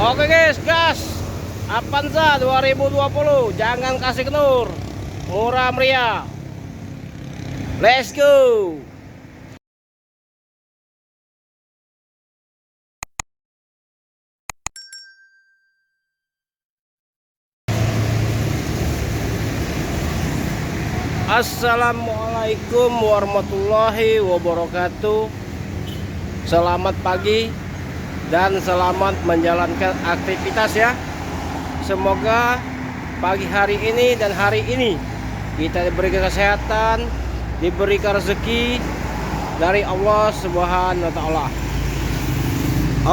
Oke guys, gas Avanza 2020, jangan kasih kenur, murah meriah. Let's go. Assalamualaikum warahmatullahi wabarakatuh. Selamat pagi dan selamat menjalankan aktivitas ya. Semoga pagi hari ini dan hari ini kita diberikan kesehatan, diberikan rezeki dari Allah Subhanahu wa taala.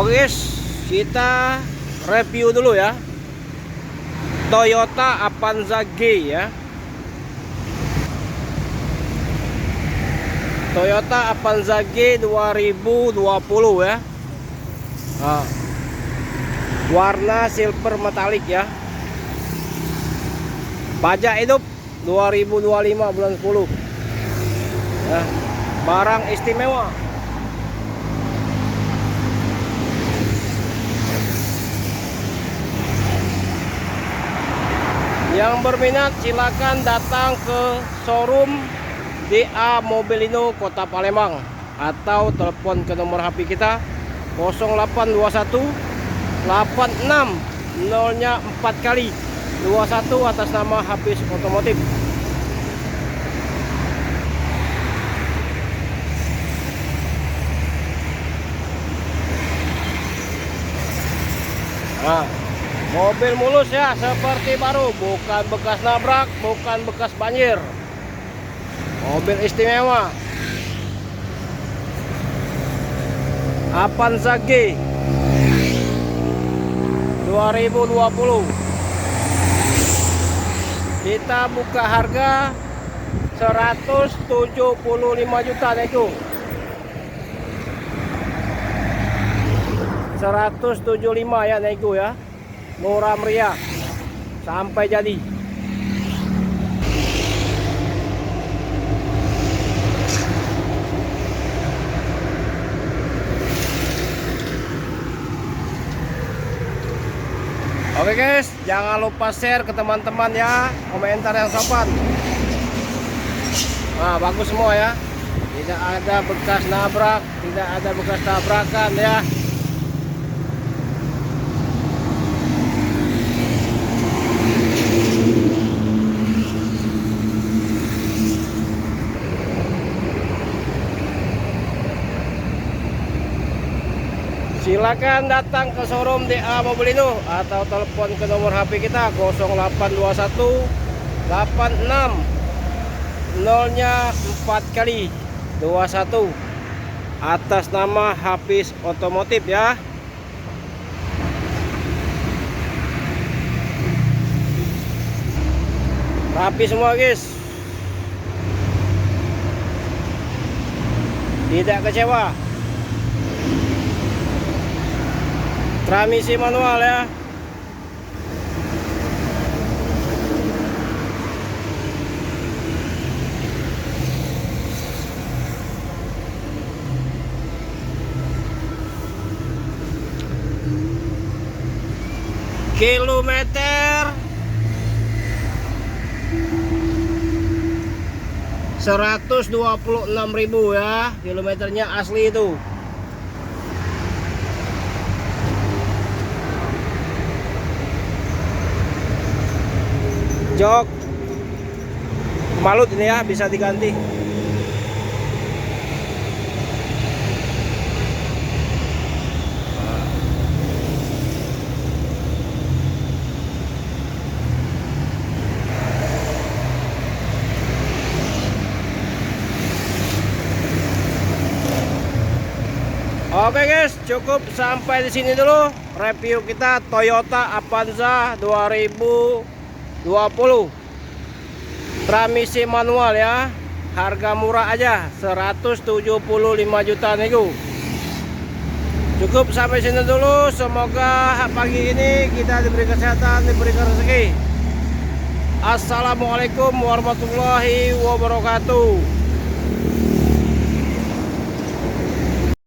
Oke guys, kita review dulu ya. Toyota Avanza G ya. Toyota Avanza G 2020 ya. Nah, warna silver metalik ya. Pajak hidup 2025 bulan 10 ya. Barang istimewa. Yang berminat silakan datang ke showroom DA Mobilino Kota Palembang atau telepon ke nomor HP kita 0821 86 0-nya 4 kali 21 atas nama Hafiz Otomotif. Nah, mobil mulus ya, seperti baru, bukan bekas nabrak, bukan bekas banjir. Mobil istimewa Avanza G 2020. Kita buka harga 175 juta nego. 175 ya nego ya. Murah meriah sampai jadi. Oke guys, jangan lupa share ke teman-teman ya, komentar yang sopan. Nah, bagus semua ya. Tidak ada bekas nabrak, tidak ada bekas tabrakan ya. Silakan datang ke showroom DA Mobilino atau telepon ke nomor HP kita 0821 86 0-nya 4 kali 21 atas nama Hafiz Otomotif ya. Rapi semua guys, tidak kecewa. Transmisi manual ya. Kilometer 126.000 ya. Kilometernya asli itu. Jok malut ini ya, bisa diganti. Oke guys, cukup sampai di sini dulu review kita Toyota Avanza 2020 transmisi manual ya. Harga murah aja 175 juta nego. Cukup sampai sini dulu. Semoga pagi ini kita diberi kesehatan, diberikan rezeki. Assalamualaikum warahmatullahi wabarakatuh.